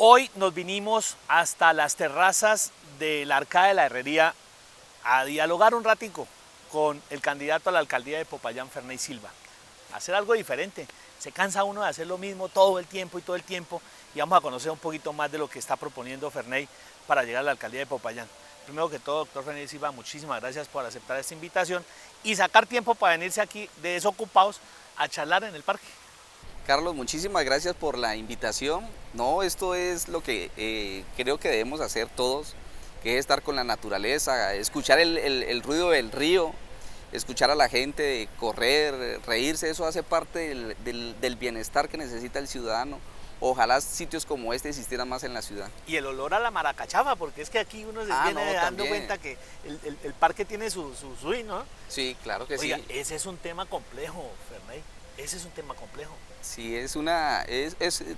Hoy nos vinimos hasta las terrazas de la Arcada de la Herrería a dialogar un ratico con el candidato a la alcaldía de Popayán, Ferney Silva. Hacer algo diferente. Se cansa uno de hacer lo mismo todo el tiempo y vamos a conocer un poquito más de lo que está proponiendo Ferney para llegar a la alcaldía de Popayán. Primero que todo, doctor Ferney Silva, muchísimas gracias por aceptar esta invitación y sacar tiempo para venirse aquí de desocupados a charlar en el parque. Carlos, muchísimas gracias por la invitación. No, esto es lo que creo que debemos hacer todos, que es estar con la naturaleza, escuchar el ruido del río, escuchar a la gente, correr, reírse. Eso hace parte del bienestar que necesita el ciudadano. Ojalá sitios como este existieran más en la ciudad. Y el olor a la maracachafa, porque es que aquí uno se viene dando cuenta que el parque tiene su swing, ¿no? Sí, claro que Oiga, sí. ese es un tema complejo, Ferney. Ese es un tema complejo. Sí,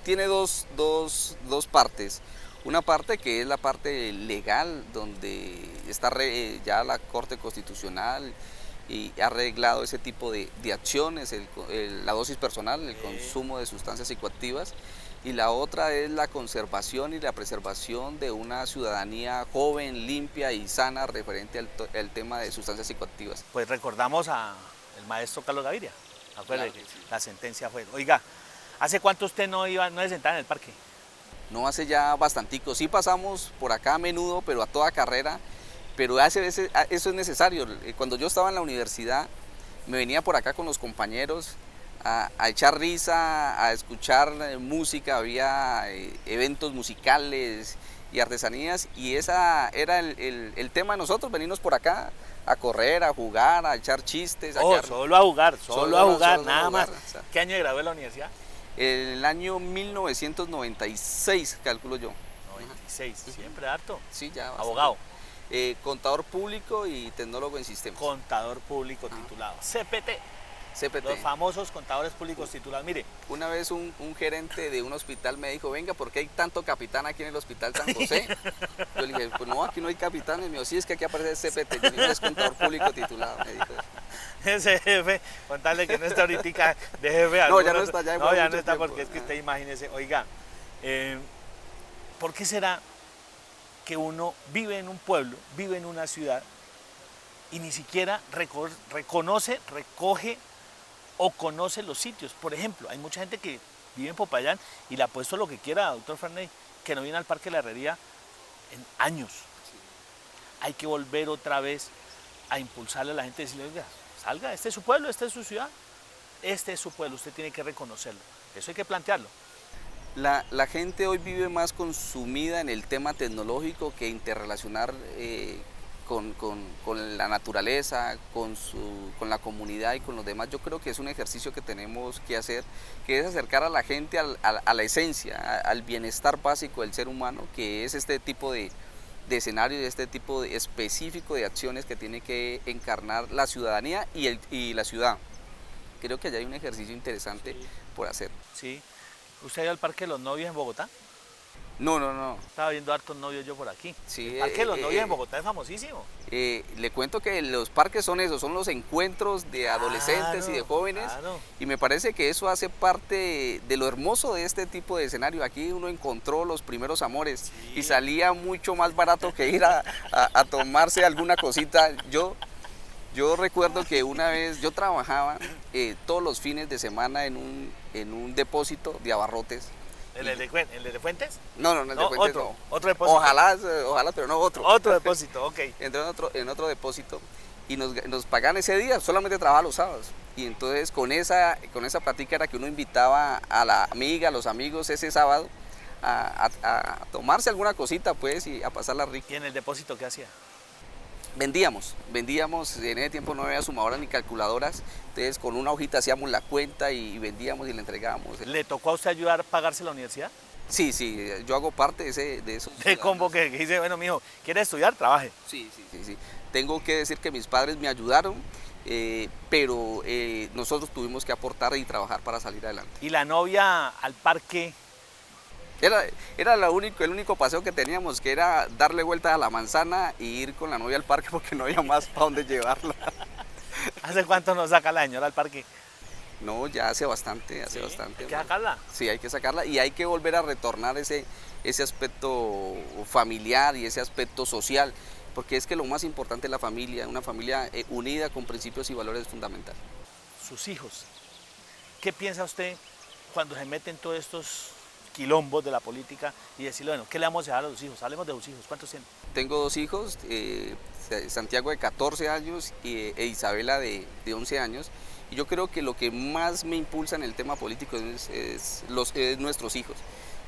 tiene dos partes. Una parte que es la parte legal, donde está ya la Corte Constitucional y ha arreglado ese tipo de acciones, la dosis personal, el consumo de sustancias psicoactivas. Y la otra es la conservación y la preservación de una ciudadanía joven, limpia y sana referente al tema de sustancias psicoactivas. Pues recordamos al maestro Carlos Gaviria. Claro que sí. La sentencia fue. Oiga, ¿hace cuánto usted no se sentaba en el parque? No, hace ya bastantico. Sí pasamos por acá a menudo, pero a toda carrera. Pero hace veces eso es necesario. Cuando yo estaba en la universidad, me venía por acá con los compañeros a echar risa, a escuchar música, había eventos musicales y artesanías, y esa era el tema de nosotros, venirnos por acá a correr, a jugar, a echar chistes. Solo a jugar, nada más. O sea, ¿Qué año graduó de la universidad? el año 1996, calculo yo. 96, siempre harto. Sí, ya. Bastante. Abogado. Contador público y tecnólogo en sistemas. Contador público titulado. CPT. CPT. Los famosos contadores públicos titulados. Mire. Una vez un gerente de un hospital me dijo, venga, ¿por qué hay tanto capitán aquí en el hospital San José? Yo le dije, pues no, aquí no hay capitanes. Me dijo, sí, es que aquí aparece CPT. Yo dije, es contador público titulado, me dijo. Ese jefe, contarle que no está ahorita de jefe. No, ya no está, ya no, ya no está tiempo. Porque es que usted imagínese, oiga, ¿por qué será que uno vive en un pueblo, vive en una ciudad y ni siquiera reconoce, recoge o conoce los sitios? Por ejemplo, hay mucha gente que vive en Popayán y le apuesto lo que quiera, doctor Ferney, que no viene al Parque de la Herrería en años. Sí. Hay que volver otra vez a impulsarle a la gente y decirle, oiga, salga, este es su pueblo, esta es su ciudad, este es su pueblo, usted tiene que reconocerlo. Eso hay que plantearlo. La gente hoy vive más consumida en el tema tecnológico que interrelacionar con la naturaleza, con la comunidad y con los demás. Yo creo que es un ejercicio que tenemos que hacer, que es acercar a la gente a la esencia, al bienestar básico del ser humano, que es este tipo de escenario y este tipo específico de acciones que tiene que encarnar la ciudadanía y la ciudad. Creo que allá hay un ejercicio interesante por hacer. Sí. ¿Usted ha ido al Parque de los Novios en Bogotá? No. Estaba viendo hartos novios yo por aquí. Sí, El Parque de los Novios en Bogotá es famosísimo. Le cuento que los parques son esos, son los encuentros de adolescentes y de jóvenes. Claro. Y me parece que eso hace parte de lo hermoso de este tipo de escenario. Aquí uno encontró los primeros amores, sí, y salía mucho más barato que ir a tomarse alguna cosita. Yo recuerdo que una vez yo trabajaba todos los fines de semana en un depósito de abarrotes. ¿El de Fuentes? No, el de Fuentes no. Otro depósito. Ojalá, pero no otro. Otro depósito, ok. Entré en otro depósito y nos pagaban ese día, solamente trabajaba los sábados. Y entonces con esa plática era que uno invitaba a la amiga, a los amigos ese sábado a tomarse alguna cosita pues y a pasarla rica. ¿Y en el depósito qué hacía? Vendíamos, en ese tiempo no había sumadoras ni calculadoras, entonces con una hojita hacíamos la cuenta y vendíamos y le entregábamos. ¿Le tocó a usted ayudar a pagarse la universidad? Sí, yo hago parte de eso. De combo que dice, bueno, mijo, ¿quiere estudiar? Trabaje. Sí. Tengo que decir que mis padres me ayudaron, pero nosotros tuvimos que aportar y trabajar para salir adelante. ¿Y la novia al parque? Era el único paseo que teníamos, que era darle vueltas a la manzana y ir con la novia al parque porque no había más para dónde llevarla. ¿Hace cuánto nos saca la señora al parque? No, ya hace bastante, Sí, hay que hermano. sacarla. Sí, hay que sacarla y hay que volver a retornar ese aspecto familiar y ese aspecto social, porque es que lo más importante es la familia, una familia unida con principios y valores es fundamental. Sus hijos. ¿Qué piensa usted cuando se meten todos estos quilombos de la política y decirle, bueno, ¿qué le vamos a dejar a los hijos? Hablemos de los hijos. ¿Cuántos tienen? Tengo dos hijos, Santiago de 14 años e Isabela de 11 años. Y yo creo que lo que más me impulsa en el tema político es nuestros hijos.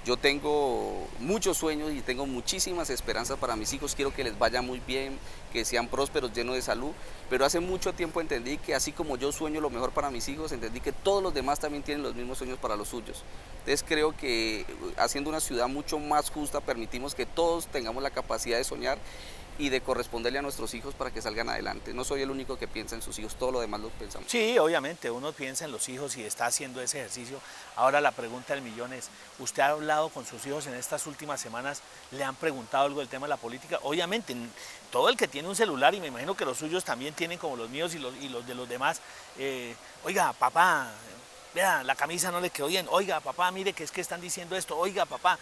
Yo tengo muchos sueños y tengo muchísimas esperanzas para mis hijos. Quiero que les vaya muy bien, que sean prósperos, llenos de salud. Pero hace mucho tiempo entendí que así como yo sueño lo mejor para mis hijos, entendí que todos los demás también tienen los mismos sueños para los suyos. Entonces creo que haciendo una ciudad mucho más justa permitimos que todos tengamos la capacidad de soñar y de corresponderle a nuestros hijos para que salgan adelante. No soy el único que piensa en sus hijos, todo lo demás lo pensamos. Sí, obviamente, uno piensa en los hijos y está haciendo ese ejercicio. Ahora la pregunta del millón es, ¿usted ha hablado con sus hijos en estas últimas semanas? ¿Le han preguntado algo del tema de la política? Obviamente, todo el que tiene un celular, y me imagino que los suyos también tienen como los míos y los de los demás, oiga, papá, vea, la camisa no le quedó bien, oiga, papá, mire que es que están diciendo esto, oiga, papá.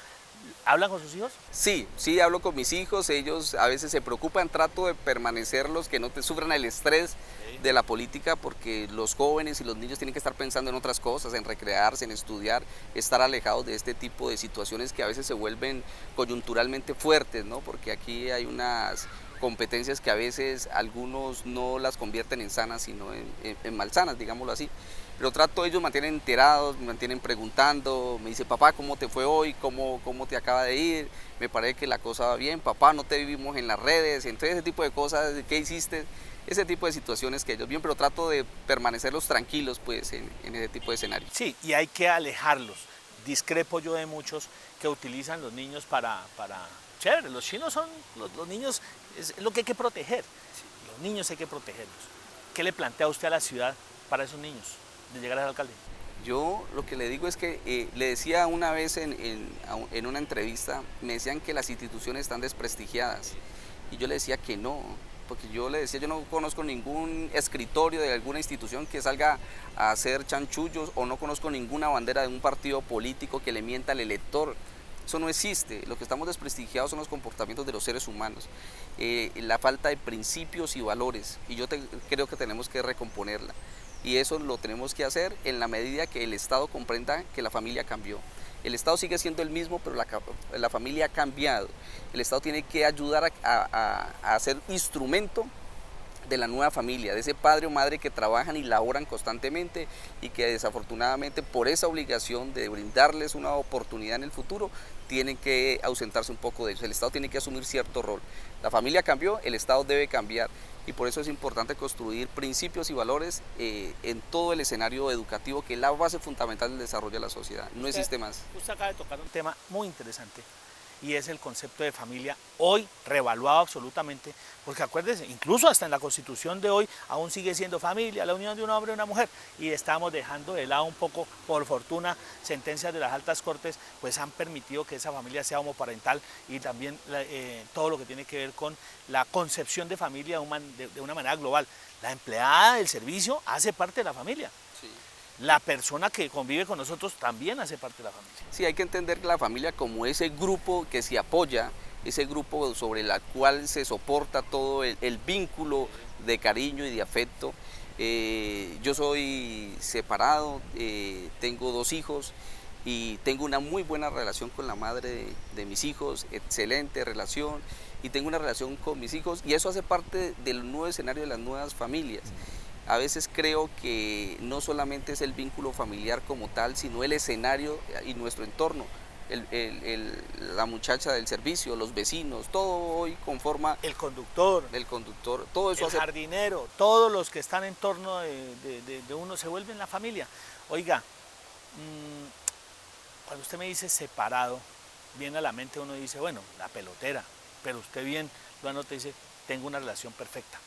¿Hablan con sus hijos? Sí, sí, hablo con mis hijos, ellos a veces se preocupan, trato de permanecerlos, que no te sufran el estrés de la política, porque los jóvenes y los niños tienen que estar pensando en otras cosas, en recrearse, en estudiar, estar alejados de este tipo de situaciones que a veces se vuelven coyunturalmente fuertes, ¿no? Porque aquí hay unas competencias que a veces algunos no las convierten en sanas, sino en malsanas, digámoslo así. Pero trato, ellos me mantienen enterados, me mantienen preguntando, me dice, papá, ¿cómo te fue hoy? ¿Cómo te acaba de ir? Me parece que la cosa va bien, papá, no te vivimos en las redes, entonces ese tipo de cosas, ¿qué hiciste? Ese tipo de situaciones que ellos bien, pero trato de permanecerlos tranquilos pues en ese tipo de escenarios. Sí, y hay que alejarlos. Discrepo yo de muchos que utilizan los niños Chévere, los chinos son, los niños, es lo que hay que proteger. Los niños hay que protegerlos. ¿Qué le plantea usted a la ciudad para esos niños de llegar al alcalde? Yo lo que le digo es que le decía una vez en una entrevista, me decían que las instituciones están desprestigiadas y yo le decía que no, porque yo le decía, yo no conozco ningún escritorio de alguna institución que salga a hacer chanchullos o no conozco ninguna bandera de un partido político que le mienta al elector. Eso no existe, lo que estamos desprestigiados son los comportamientos de los seres humanos, la falta de principios y valores, y creo que tenemos que recomponerla. Y eso lo tenemos que hacer en la medida que el Estado comprenda que la familia cambió. El Estado sigue siendo el mismo, pero la familia ha cambiado. El Estado tiene que ayudar a ser instrumento de la nueva familia, de ese padre o madre que trabajan y laboran constantemente y que desafortunadamente por esa obligación de brindarles una oportunidad en el futuro, tienen que ausentarse un poco de eso. El Estado tiene que asumir cierto rol. La familia cambió, el Estado debe cambiar y por eso es importante construir principios y valores en todo el escenario educativo, que es la base fundamental del desarrollo de la sociedad. No existe más. Usted acaba de tocar un tema muy interesante y es el concepto de familia, hoy revaluado absolutamente, porque acuérdense, incluso hasta en la Constitución de hoy aún sigue siendo familia, la unión de un hombre y una mujer, y estamos dejando de lado un poco, por fortuna, sentencias de las altas cortes, pues han permitido que esa familia sea homoparental y también todo lo que tiene que ver con la concepción de familia de una manera global. La empleada del servicio hace parte de la familia. Sí. La persona que convive con nosotros también hace parte de la familia. Sí, hay que entender la familia como ese grupo que se apoya, ese grupo sobre el cual se soporta todo el vínculo de cariño y de afecto. Yo soy separado, tengo dos hijos y tengo una muy buena relación con la madre de mis hijos, excelente relación, y tengo una relación con mis hijos y eso hace parte del nuevo escenario de las nuevas familias. A veces creo que no solamente es el vínculo familiar como tal, sino el escenario y nuestro entorno. La muchacha del servicio, los vecinos, todo hoy conforma... El conductor, todo eso el jardinero, todos los que están en torno de uno se vuelven la familia. Oiga, cuando usted me dice separado, viene a la mente uno y dice, bueno, la pelotera, pero usted bien lo anota y dice, tengo una relación perfecta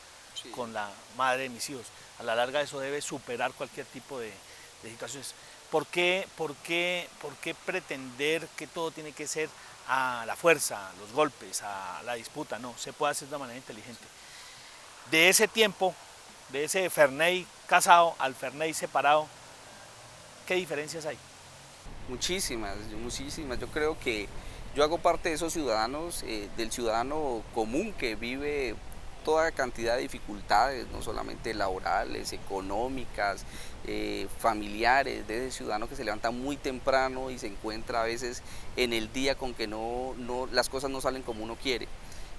con la madre de mis hijos. A la larga eso debe superar cualquier tipo de situaciones. ¿Por qué pretender que todo tiene que ser a la fuerza, a los golpes, a la disputa? No, se puede hacer de una manera inteligente. De ese tiempo, de ese Ferney casado al Ferney separado, ¿Qué diferencias hay? Muchísimas, muchísimas. Yo creo que yo hago parte de esos ciudadanos, del ciudadano común que vive toda cantidad de dificultades, no solamente laborales, económicas, familiares, de ese ciudadano que se levanta muy temprano y se encuentra a veces en el día con que las cosas no salen como uno quiere.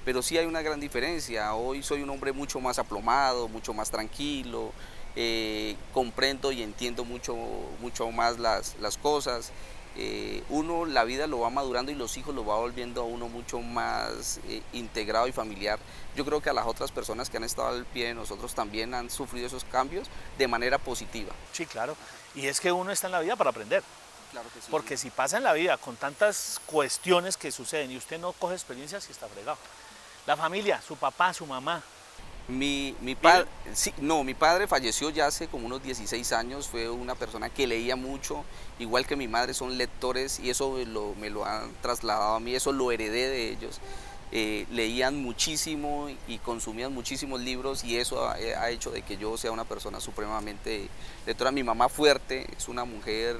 Pero sí hay una gran diferencia. Hoy soy un hombre mucho más aplomado, mucho más tranquilo, comprendo y entiendo mucho más las cosas. Uno la vida lo va madurando y los hijos lo va volviendo a uno mucho más integrado y familiar. Yo creo que a las otras personas que han estado al pie de nosotros también han sufrido esos cambios de manera positiva. Sí, claro. Y es que uno está en la vida para aprender. Claro que sí. Porque si pasa en la vida con tantas cuestiones que suceden y usted no coge experiencia, sí está fregado. La familia, su papá, su mamá. Mi padre, sí, no, mi padre falleció ya hace como unos 16 años, fue una persona que leía mucho, igual que mi madre son lectores y eso me lo han trasladado a mí, eso lo heredé de ellos. Leían muchísimo y consumían muchísimos libros y eso ha hecho de que yo sea una persona supremamente lectora. Mi mamá fuerte, es una mujer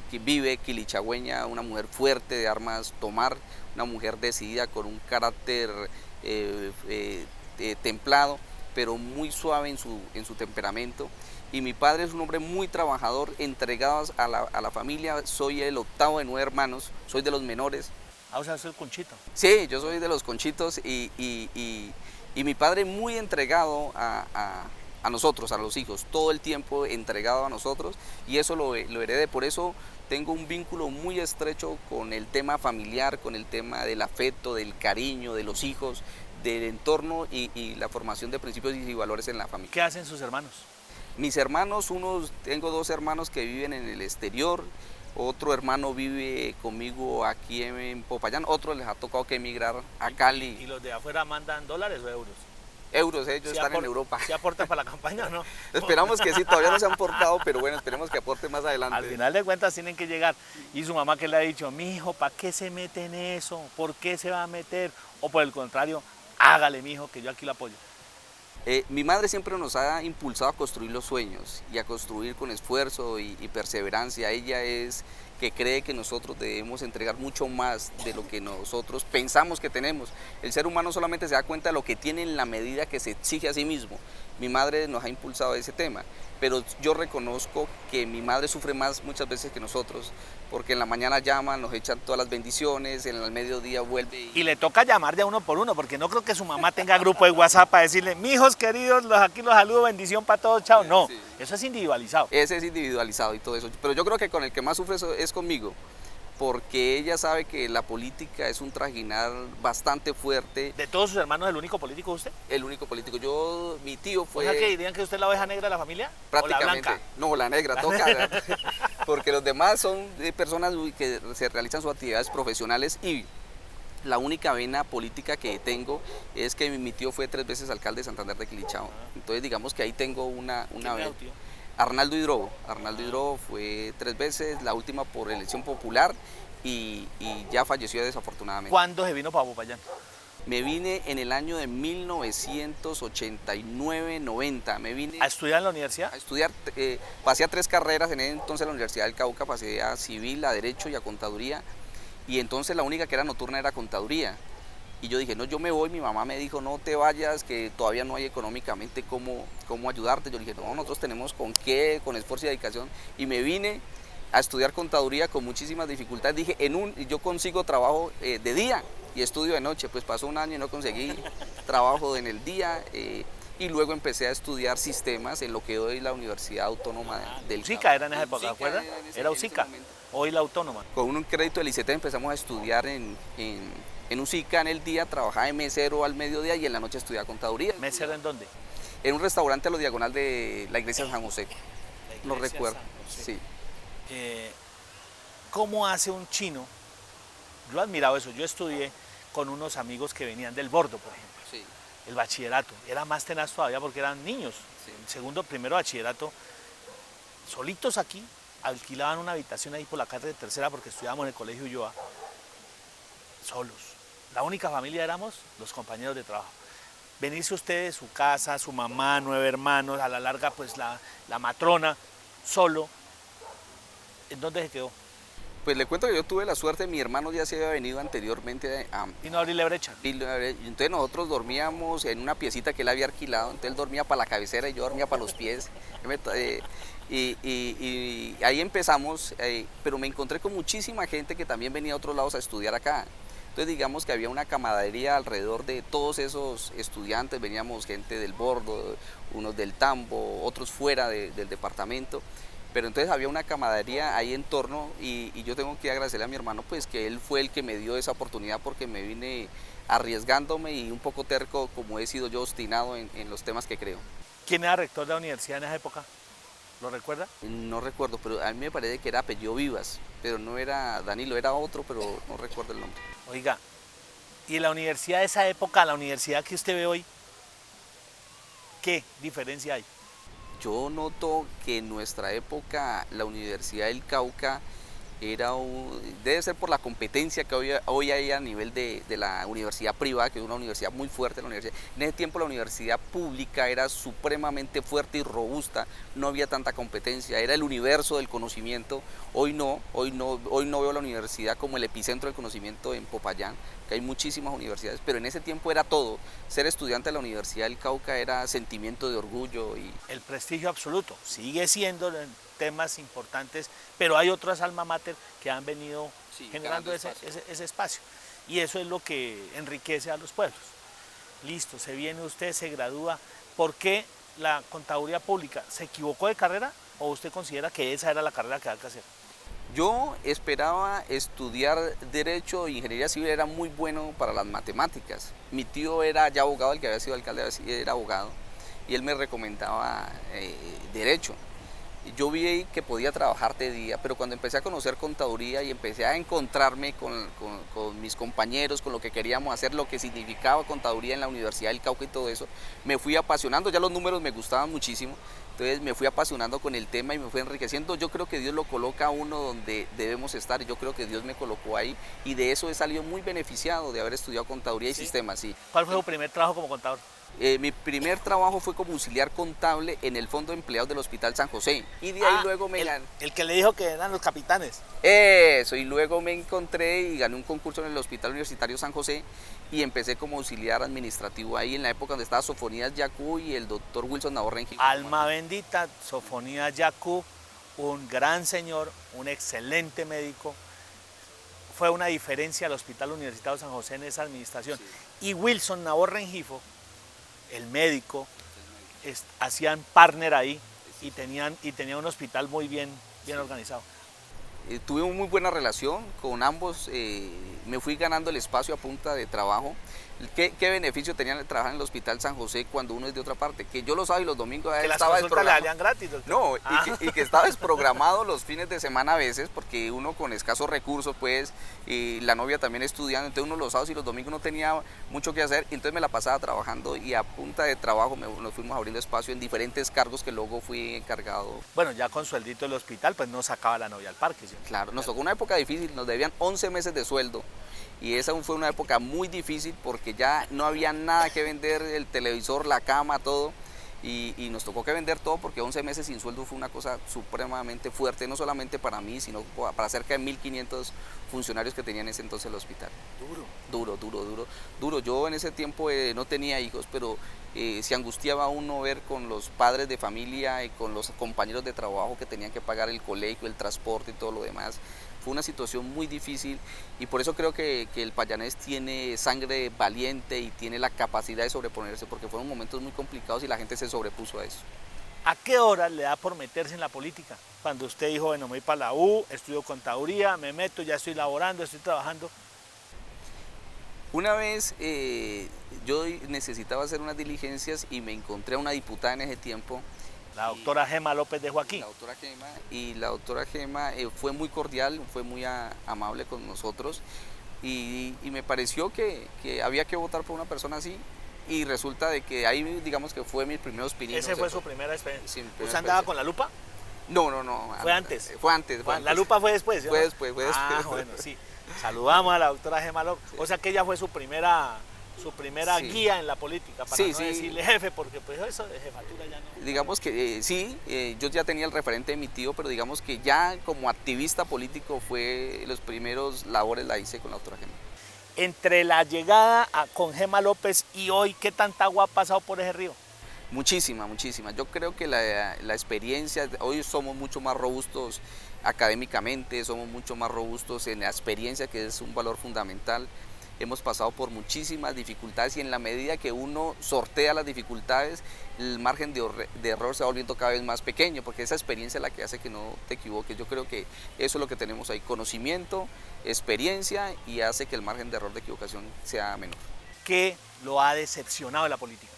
que vive, quilichagüeña, una mujer fuerte de armas tomar, una mujer decidida con un carácter templado, pero muy suave en su temperamento. Y mi padre es un hombre muy trabajador, entregado a la familia. Soy el octavo de 9 hermanos, soy de los menores. Ah, o sea, es el conchito. Sí, yo soy de los conchitos y mi padre muy entregado a nosotros, a los hijos, todo el tiempo entregado a nosotros y eso lo heredé. Por eso tengo un vínculo muy estrecho con el tema familiar, con el tema del afecto, del cariño, de los hijos, del entorno y la formación de principios y valores en la familia. ¿Qué hacen sus hermanos? Mis hermanos, tengo 2 hermanos que viven en el exterior, otro hermano vive conmigo aquí en Popayán, otro les ha tocado que emigrar a Cali. ¿Y los de afuera mandan dólares o euros? Euros, ellos están en Europa. ¿Sí aportan para la campaña o no? Esperamos que sí, todavía no se han portado, pero bueno, esperemos que aporten más adelante. Al final de cuentas tienen que llegar. Y su mamá que le ha dicho, mijo, ¿para qué se mete en eso? ¿Por qué se va a meter? O por el contrario, hágale, mijo, que yo aquí lo apoyo. Mi madre siempre nos ha impulsado a construir los sueños y a construir con esfuerzo y perseverancia. Ella es que cree que nosotros debemos entregar mucho más de lo que nosotros pensamos que tenemos. El ser humano solamente se da cuenta de lo que tiene en la medida que se exige a sí mismo. Mi madre nos ha impulsado a ese tema, pero yo reconozco que mi madre sufre más muchas veces que nosotros, porque en la mañana llaman, nos echan todas las bendiciones, en el mediodía vuelve y le toca llamar de uno por uno, porque no creo que su mamá tenga grupo de WhatsApp para decirle, mijos queridos, aquí los saludo, bendición para todos, chao. No, sí. Eso es individualizado. Ese es individualizado y todo eso, pero yo creo que con el que más sufre es conmigo, porque ella sabe que la política es un trajinar bastante fuerte. ¿De todos sus hermanos el único político usted? El único político. Mi tío fue... ¿O sea que dirían que usted es la oveja negra de la familia? Prácticamente. ¿O la blanca? No, la negra, toca. Porque los demás son personas que se realizan sus actividades profesionales y la única vena política que tengo es que mi tío fue 3 veces alcalde de Santander de Quilichao. Entonces digamos que ahí tengo una vena. Arnaldo Hidrobo fue 3 veces, la última por elección popular y ya falleció desafortunadamente. ¿Cuándo se vino para Popayán? Me vine en el año de 1989-90. Me vine ¿A estudiar en la universidad? A estudiar, pasé a 3 carreras en ese entonces en la Universidad del Cauca, pasé a Civil, a Derecho y a Contaduría. Y entonces la única que era nocturna era Contaduría. Y yo dije, no, yo me voy, mi mamá me dijo, no te vayas, que todavía no hay económicamente cómo ayudarte. Yo dije, no, nosotros tenemos con qué, con esfuerzo y dedicación. Y me vine a estudiar contaduría con muchísimas dificultades. Dije, yo consigo trabajo de día y estudio de noche. Pues pasó un año y no conseguí trabajo en el día. Y luego empecé a estudiar sistemas en lo que hoy es la Universidad Autónoma del Cauca. USICA era en esa época, ¿recuerda? Era USICA, hoy la Autónoma. Con un crédito del ICETEX empezamos a estudiar en USICA en el día, trabajaba de mesero al mediodía y en la noche estudiaba contaduría. ¿Mesero en dónde? En un restaurante a lo diagonal de la iglesia de San José. No recuerdo. Sí. ¿Cómo hace un chino? Yo he admirado eso. Yo estudié con unos amigos que venían del Bordo, por ejemplo. Sí. El bachillerato. Era más tenaz todavía porque eran niños. Sí. Primero bachillerato, solitos aquí, alquilaban una habitación ahí por la calle de Tercera porque estudiábamos en el colegio Ulloa. Solos. La única familia éramos los compañeros de trabajo. Venirse usted de su casa, su mamá, 9 hermanos, a la larga pues la matrona, solo. ¿En dónde se quedó? Pues le cuento que yo tuve la suerte, mi hermano ya se había venido anteriormente a, Y no abrirle brecha. entonces nosotros dormíamos en una piecita que él había alquilado, entonces él dormía para la cabecera y yo dormía para los pies. Y ahí empezamos, pero me encontré con muchísima gente que también venía a otros lados a estudiar acá. Entonces digamos que había una camaradería alrededor de todos esos estudiantes, veníamos gente del Bordo, unos del Tambo, otros fuera del departamento. Pero entonces había una camaradería ahí en torno y yo tengo que agradecerle a mi hermano pues que él fue el que me dio esa oportunidad porque me vine arriesgándome y un poco terco como he sido yo obstinado en los temas que creo. ¿Quién era rector de la universidad en esa época? ¿Lo recuerda? No recuerdo, pero a mí me parece que era apellido Vivas, pero no era Danilo, era otro, pero no recuerdo el nombre. Oiga, ¿y la universidad de esa época, la universidad que usted ve hoy, qué diferencia hay? Yo noto que en nuestra época la Universidad del Cauca debe ser por la competencia que hoy hay a nivel de la universidad privada, que es una universidad muy fuerte. En ese tiempo la universidad pública era supremamente fuerte y robusta, no había tanta competencia, era el universo del conocimiento. Hoy no veo la universidad como el epicentro del conocimiento en Popayán, que hay muchísimas universidades, pero en ese tiempo era todo. Ser estudiante de la Universidad del Cauca era sentimiento de orgullo. El prestigio absoluto, sigue siendo temas importantes, pero hay otras alma mater que han venido generando ese espacio. Y eso es lo que enriquece a los pueblos. Listo, se viene usted, se gradúa. ¿Por qué la contaduría pública? ¿Se equivocó de carrera o usted considera que esa era la carrera que había que hacer? Yo esperaba estudiar Derecho e Ingeniería Civil, era muy bueno para las matemáticas. Mi tío era ya abogado, el que había sido alcalde era abogado, y él me recomendaba Derecho. Yo vi que podía trabajar de día, pero cuando empecé a conocer contaduría y empecé a encontrarme con mis compañeros, con lo que queríamos hacer, lo que significaba contaduría en la Universidad del Cauca y todo eso, me fui apasionando, ya los números me gustaban muchísimo, entonces me fui apasionando con el tema y me fui enriqueciendo. Yo creo que Dios lo coloca a uno donde debemos estar y yo creo que Dios me colocó ahí y de eso he salido muy beneficiado de haber estudiado contaduría y sistemas. Sí. ¿Cuál fue su primer trabajo como contador? Mi primer trabajo fue como auxiliar contable en el Fondo de Empleados del Hospital San José y de ahí luego me gané. El que le dijo que eran los capitanes. Eso, y luego me encontré y gané un concurso en el Hospital Universitario San José y empecé como auxiliar administrativo ahí en la época donde estaba Sofonías Yacú y el doctor Wilson Navarro Rengifo. Alma bendita, Sofonías Yacú, un gran señor, un excelente médico. Fue una diferencia al Hospital Universitario San José en esa administración. Sí. Y Wilson Navarro Rengifo, el médico, hacían partner ahí y tenían un hospital muy bien organizado. Tuve una muy buena relación con ambos, me fui ganando el espacio a punta de trabajo. ¿Qué beneficio tenía de trabajar en el Hospital San José cuando uno es de otra parte? Que yo los sábados y los domingos que estaba desprogramado. Le gratis, doctor. No, y que estaba desprogramado los fines de semana a veces, porque uno con escasos recursos, pues, y la novia también estudiando, entonces uno los sábados y los domingos no tenía mucho que hacer, y entonces me la pasaba trabajando y a punta de trabajo nos fuimos abriendo espacio en diferentes cargos que luego fui encargado. Bueno, ya con sueldito del hospital, pues no sacaba la novia al parque. ¿Sí? Claro, nos tocó una época difícil, nos debían 11 meses de sueldo. Y esa fue una época muy difícil porque ya no había nada que vender, el televisor, la cama, todo. Y nos tocó que vender todo porque 11 meses sin sueldo fue una cosa supremamente fuerte, no solamente para mí, sino para cerca de 1.500 funcionarios que tenía en ese entonces el hospital. Duro. Yo en ese tiempo no tenía hijos, pero se angustiaba uno ver con los padres de familia y con los compañeros de trabajo que tenían que pagar el colegio, el transporte y todo lo demás. Fue una situación muy difícil y por eso creo que el payanés tiene sangre valiente y tiene la capacidad de sobreponerse, porque fueron momentos muy complicados y la gente se sobrepuso a eso. ¿A qué hora le da por meterse en la política? Cuando usted dijo, bueno, me voy para la U, estudio contaduría, me meto, ya estoy laborando, estoy trabajando. Una vez yo necesitaba hacer unas diligencias y me encontré a una diputada en ese tiempo. La doctora Gema López de Joaquín. La doctora Gema fue muy cordial, fue muy amable con nosotros y me pareció que había que votar por una persona así y resulta de que ahí digamos que fue mi primer pininos. ¿Ese fue su primera experiencia? Sí, ¿usted andaba con la lupa? No. ¿Fue antes? Fue antes. ¿La lupa fue después? ¿Sí? Fue después. Ah, bueno, sí. Saludamos a la doctora Gema López. Sí. O sea que ella fue su primera su primera Sí. guía en la política, para Sí, no sí. decirle jefe, porque pues eso de jefatura ya no. Digamos que sí, yo ya tenía el referente de mi tío, pero digamos que ya como activista político fue los primeros labores la hice con la doctora Gemma. Entre la llegada con Gemma López y hoy, ¿qué tanta agua ha pasado por ese río? Muchísima, muchísima. Yo creo que la experiencia, hoy somos mucho más robustos académicamente, somos mucho más robustos en la experiencia, que es un valor fundamental. Hemos pasado por muchísimas dificultades y en la medida que uno sortea las dificultades, el margen de error se va volviendo cada vez más pequeño, porque esa experiencia es la que hace que no te equivoques. Yo creo que eso es lo que tenemos ahí, conocimiento, experiencia, y hace que el margen de error de equivocación sea menor. ¿Qué lo ha decepcionado de la política?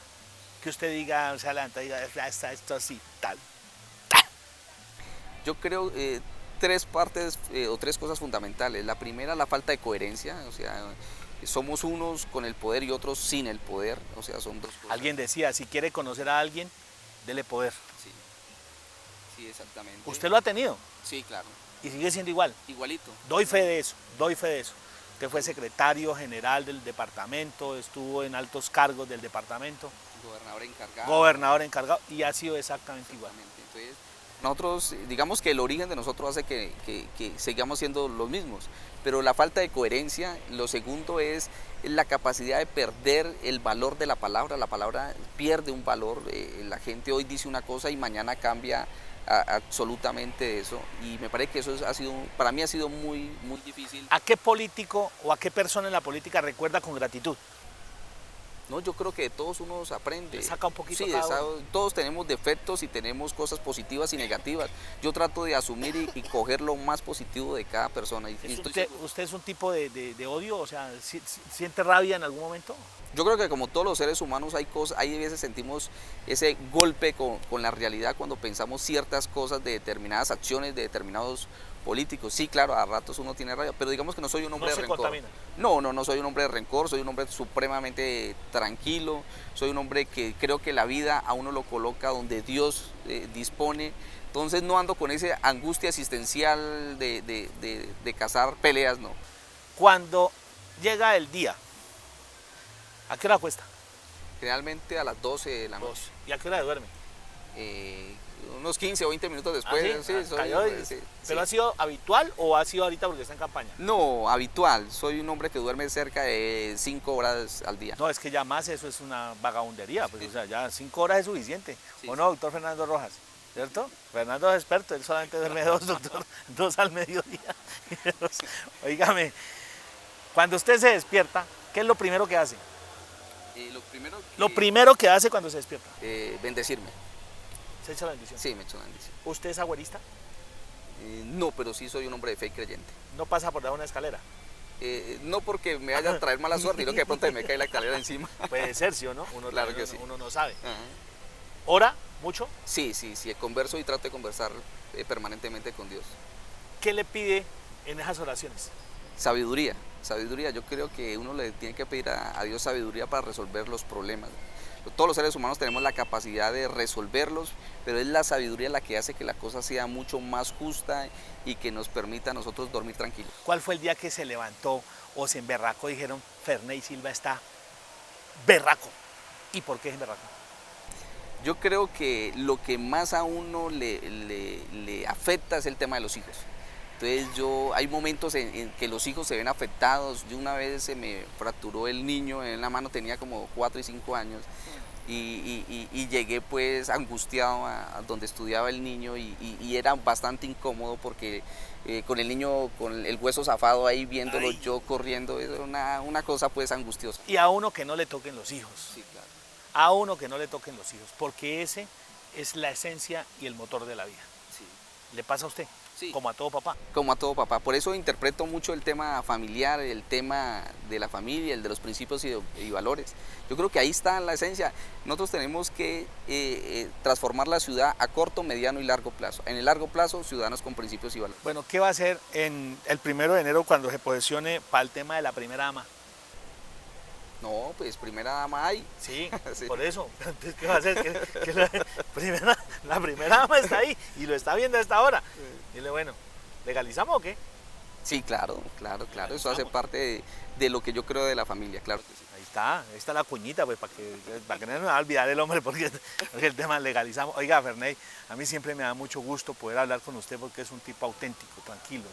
Que usted diga, se adelanta y diga, esto así, tal. Yo creo tres partes o tres cosas fundamentales. La primera, la falta de coherencia, o sea, somos unos con el poder y otros sin el poder, o sea, son dos cosas. Alguien decía, si quiere conocer a alguien, dele poder. Sí, sí, exactamente. Usted lo ha tenido Sí, claro, y sigue siendo igual. igualito. Doy fe de eso, doy fe de eso. Usted fue secretario general del departamento, estuvo en altos cargos del departamento, Gobernador encargado. gobernador encargado y ha sido exactamente igual. Exactamente. Entonces, nosotros, digamos que el origen de nosotros hace que sigamos siendo los mismos, pero la falta de coherencia. Lo segundo es la capacidad de perder el valor de la palabra pierde un valor, la gente hoy dice una cosa y mañana cambia absolutamente eso, y me parece que eso para mí ha sido muy, muy difícil. ¿A qué político o a qué persona en la política recuerda con gratitud? No, yo creo que de todos uno aprende. Le saca un poquito Sí, cada uno. todos tenemos defectos y tenemos cosas positivas y negativas. Yo trato de asumir y coger lo más positivo de cada persona. ¿Usted es un tipo de odio? O sea, ¿siente rabia en algún momento? Yo creo que como todos los seres humanos hay veces sentimos ese golpe con la realidad cuando pensamos ciertas cosas de determinadas acciones, de determinados políticos. Sí, claro, a ratos uno tiene rabia, pero digamos que no soy un hombre de rencor. Contamina. No soy un hombre de rencor, soy un hombre supremamente tranquilo, soy un hombre que creo que la vida a uno lo coloca donde Dios dispone. Entonces no ando con esa angustia existencial de cazar peleas, no. Cuando llega el día, ¿a qué hora cuesta? Generalmente a las 12 de la noche. ¿Y a qué hora duerme? Unos 15 o 20 minutos después. ¿Sí? Sí, ¿Pero sí. ha sido habitual o ha sido ahorita porque está en campaña? No, habitual. Soy un hombre que duerme cerca de 5 horas al día. No, es que ya más eso es una vagabundería, pues, sí. O sea, ya 5 horas es suficiente. Sí. ¿O no, doctor Fernando Rojas? ¿Cierto? Fernando es experto, él solamente duerme 2, doctor, 2 al mediodía. Oígame, cuando usted se despierta, ¿qué es lo primero que hace? Lo primero que hace cuando se despierta. Bendecirme. ¿Se echa la bendición? Sí, me echo la bendición. ¿Usted es agüerista? No, pero sí soy un hombre de fe y creyente. ¿No pasa por debajo de una escalera? No porque me vaya a traer mala suerte, sino que de pronto me cae la escalera encima. Puede ser, ¿sí o no? Uno, claro que sí. Uno no sabe. Uh-huh. ¿Ora mucho? Sí, converso y trato de conversar permanentemente con Dios. ¿Qué le pide en esas oraciones? Sabiduría. Yo creo que uno le tiene que pedir a Dios sabiduría para resolver los problemas. Todos los seres humanos tenemos la capacidad de resolverlos, pero es la sabiduría la que hace que la cosa sea mucho más justa y que nos permita a nosotros dormir tranquilos. ¿Cuál fue el día que se levantó o se emberracó y dijeron, Ferney Silva está berraco? ¿Y por qué es berraco? Yo creo que lo que más a uno le afecta es el tema de los hijos. Entonces hay momentos en que los hijos se ven afectados. Yo una vez se me fracturó el niño en la mano, tenía como 4 y 5 años y llegué pues angustiado a donde estudiaba el niño y era bastante incómodo porque con el niño con el hueso zafado ahí viéndolo, yo corriendo, era una cosa pues angustiosa. Y a uno que no le toquen los hijos. Sí, claro. A uno que no le toquen los hijos, porque ese es la esencia y el motor de la vida. Sí. ¿Le pasa a usted? Sí. Como a todo papá. Como a todo papá. Por eso interpreto mucho el tema familiar, el tema de la familia, el de los principios y valores. Yo creo que ahí está la esencia. Nosotros tenemos que transformar la ciudad a corto, mediano y largo plazo. En el largo plazo, ciudadanos con principios y valores. Bueno, ¿qué va a hacer en el 1 de enero cuando se posesione para el tema de la primera dama? No, pues primera dama hay. Sí, sí. Por eso. Entonces, ¿qué va a hacer? Que la primera dama está ahí y lo está viendo a esta hora. Dile, bueno, ¿legalizamos o qué? Sí, claro, claro, claro. Ahí Eso hace estamos. parte de lo que yo creo de la familia, claro que sí. Ahí está la cuñita, pues, para que no me va a olvidar el hombre, porque el tema legalizamos. Oiga, Ferney, a mí siempre me da mucho gusto poder hablar con usted porque es un tipo auténtico, tranquilo,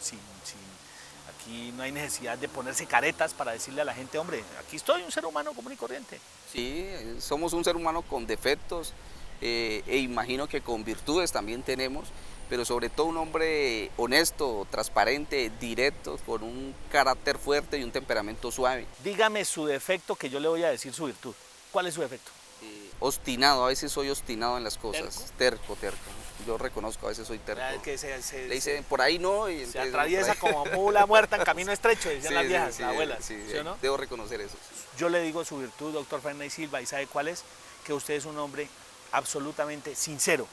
aquí no hay necesidad de ponerse caretas para decirle a la gente, hombre, aquí estoy, un ser humano común y corriente. Sí, somos un ser humano con defectos e imagino que con virtudes también tenemos, pero sobre todo un hombre honesto, transparente, directo, con un carácter fuerte y un temperamento suave. Dígame su defecto que yo le voy a decir su virtud. ¿Cuál es su defecto? Obstinado, a veces soy obstinado en las ¿Terco? cosas, terco, terco. Yo reconozco, a veces soy terco. Que Le dicen por ahí no y se entonces, atraviesa por ahí. como mula muerta en camino estrecho, decían Sí, las sí, viejas, sí, las abuelas, sí, ¿sí o no? debo reconocer eso. Yo le digo su virtud, doctor Ferney Silva, ¿y sabe cuál es? Que usted es un hombre absolutamente sincero.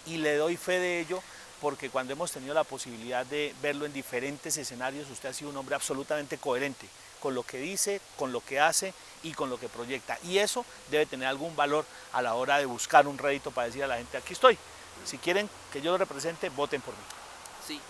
Y le doy fe de ello porque cuando hemos tenido la posibilidad de verlo en diferentes escenarios, usted ha sido un hombre absolutamente coherente con lo que dice, con lo que hace y con lo que proyecta. Y eso debe tener algún valor a la hora de buscar un rédito para decir a la gente, aquí estoy. Si quieren que yo lo represente, voten por mí. Sí.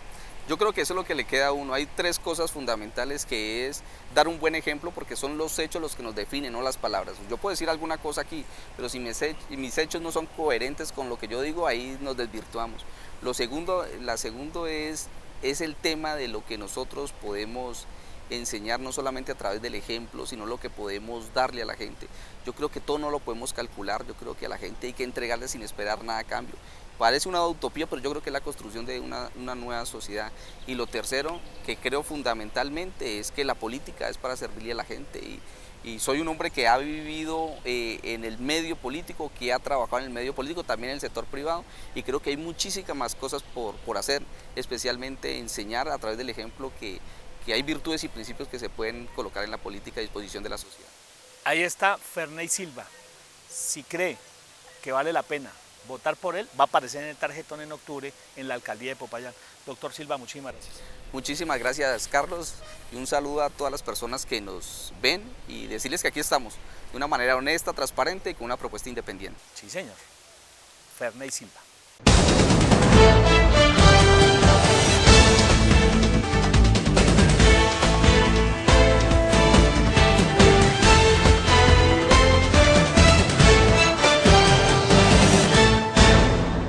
Yo creo que eso es lo que le queda a uno. Hay tres cosas fundamentales que es dar un buen ejemplo porque son los hechos los que nos definen, no las palabras. Yo puedo decir alguna cosa aquí, pero si mis hechos no son coherentes con lo que yo digo, ahí nos desvirtuamos. La segundo es el tema de lo que nosotros podemos enseñar no solamente a través del ejemplo, sino lo que podemos darle a la gente. Yo creo que todo no lo podemos calcular, yo creo que a la gente hay que entregarle sin esperar nada a cambio. Parece una utopía, pero yo creo que es la construcción de una nueva sociedad. Y lo tercero, que creo fundamentalmente, es que la política es para servirle a la gente. Y soy un hombre que ha vivido en el medio político, que ha trabajado en el medio político, también en el sector privado, y creo que hay muchísimas más cosas por hacer, especialmente enseñar a través del ejemplo que hay virtudes y principios que se pueden colocar en la política a disposición de la sociedad. Ahí está Ferney Silva. Si cree que vale la pena votar por él, va a aparecer en el tarjetón en octubre en la alcaldía de Popayán. Doctor Silva, muchísimas gracias. Muchísimas gracias, Carlos, y un saludo a todas las personas que nos ven y decirles que aquí estamos de una manera honesta, transparente y con una propuesta independiente. Sí, señor. Ferney Silva.